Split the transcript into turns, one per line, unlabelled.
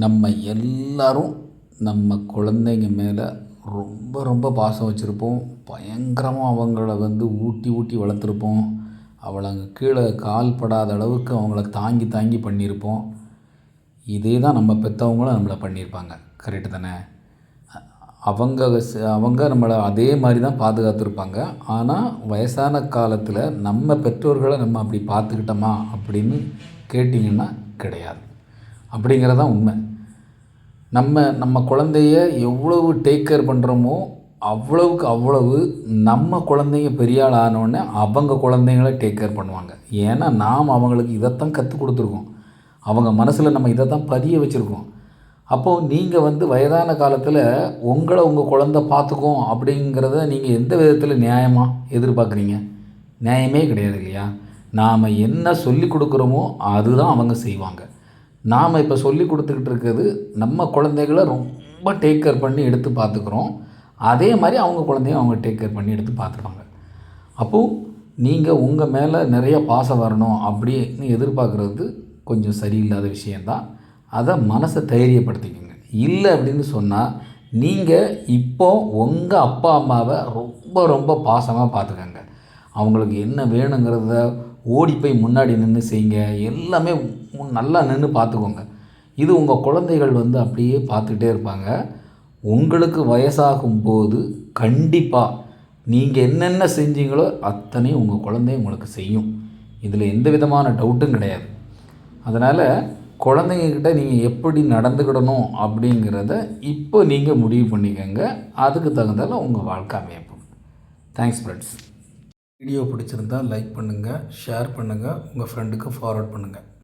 நம்ம எல்லாரும் நம்ம குழந்தைங்க மேலே ரொம்ப ரொம்ப பாசம் வச்சுருப்போம். பயங்கரமாக அவங்கள ஊட்டி ஊட்டி வளர்த்துருப்போம். அவங்கள கீழே கால் படாத அளவுக்கு அவங்கள தாங்கி தாங்கி பண்ணியிருப்போம். இதே தான் நம்ம பெற்றவங்களும் நம்மளை பண்ணியிருப்பாங்க. கரெக்டு தானே? அவங்க நம்மளை அதே மாதிரி தான் பாதுகாத்துருப்பாங்க. ஆனால் வயசான காலத்தில் நம்ம பெற்றோர்களை நம்ம அப்படி பார்த்துக்கிட்டோமா அப்படின்னு கேட்டிங்கன்னா கிடையாது. அப்படிங்கிறது தான் உண்மை. நம்ம குழந்தைய எவ்வளவு டேக் கேர் பண்ணுறோமோ அவ்வளவுக்கு அவ்வளவு நம்ம குழந்தைங்க பெரிய ஆள் ஆனோடனே அவங்க குழந்தைங்கள டேக் கேர் பண்ணுவாங்க. ஏன்னா நாம் அவங்களுக்கு இதைத்தான் கற்றுக் கொடுத்துருக்கோம். அவங்க மனசில் நம்ம இதை தான் பதிய வச்சுருக்கோம். அப்போது நீங்கள் வயதான காலத்தில் உங்களை உங்கள் குழந்தை பார்த்துக்கும் அப்படிங்கிறத நீங்கள் எந்த விதத்தில் நியாயமாக எதிர்பார்க்குறீங்க? நியாயமே கிடையாது இல்லையா? நாம் என்ன சொல்லி கொடுக்குறோமோ அதுதான் அவங்க செய்வாங்க. நாம் இப்போ சொல்லி கொடுத்துக்கிட்டு இருக்கிறது நம்ம குழந்தைகளை ரொம்ப டேக் கேர் பண்ணி எடுத்து பார்த்துக்குறோம். அதே மாதிரி அவங்க குழந்தையும் அவங்க டேக் கேர் பண்ணி எடுத்து பார்த்துப்பாங்க. அப்போது நீங்கள் உங்கள் மேலே நிறைய பாசம் வரணும் அப்படின்னு எதிர்பார்க்குறது கொஞ்சம் சரியில்லாத விஷயந்தான். அதை மனசை தைரியப்படுத்திக்கோங்க. இல்லை அப்படின்னு சொன்னால் நீங்கள் இப்போது உங்கள் அப்பா அம்மாவை ரொம்ப ரொம்ப பாசமாக பார்த்துக்கங்க. அவங்களுக்கு என்ன வேணுங்கிறத ஓடி போய் முன்னாடி நின்று செய்யுங்க. எல்லாமே நல்லா நின்று பார்த்துக்கோங்க. இது உங்கள் குழந்தைகள் அப்படியே பார்த்துக்கிட்டே இருப்பாங்க. உங்களுக்கு வயசாகும்போது கண்டிப்பாக நீங்கள் என்னென்ன செஞ்சீங்களோ அத்தனையும் உங்கள் குழந்தை உங்களுக்கு செய்யும். இதில் எந்த விதமான டவுட்டும் கிடையாது. அதனால் குழந்தைங்கக்கிட்ட நீங்கள் எப்படி நடந்துக்கிடணும் அப்படிங்கிறத இப்போ நீங்கள் முடிவு பண்ணிக்கோங்க. அதுக்கு தகுந்தால உங்கள் வாழ்க்கை அமையப்படும். Thanks friends. வீடியோ பிடிச்சிருந்தால் லைக் பண்ணுங்கள், ஷேர் பண்ணுங்கள், உங்கள் ஃப்ரெண்டுக்கு ஃபார்வர்ட் பண்ணுங்கள்.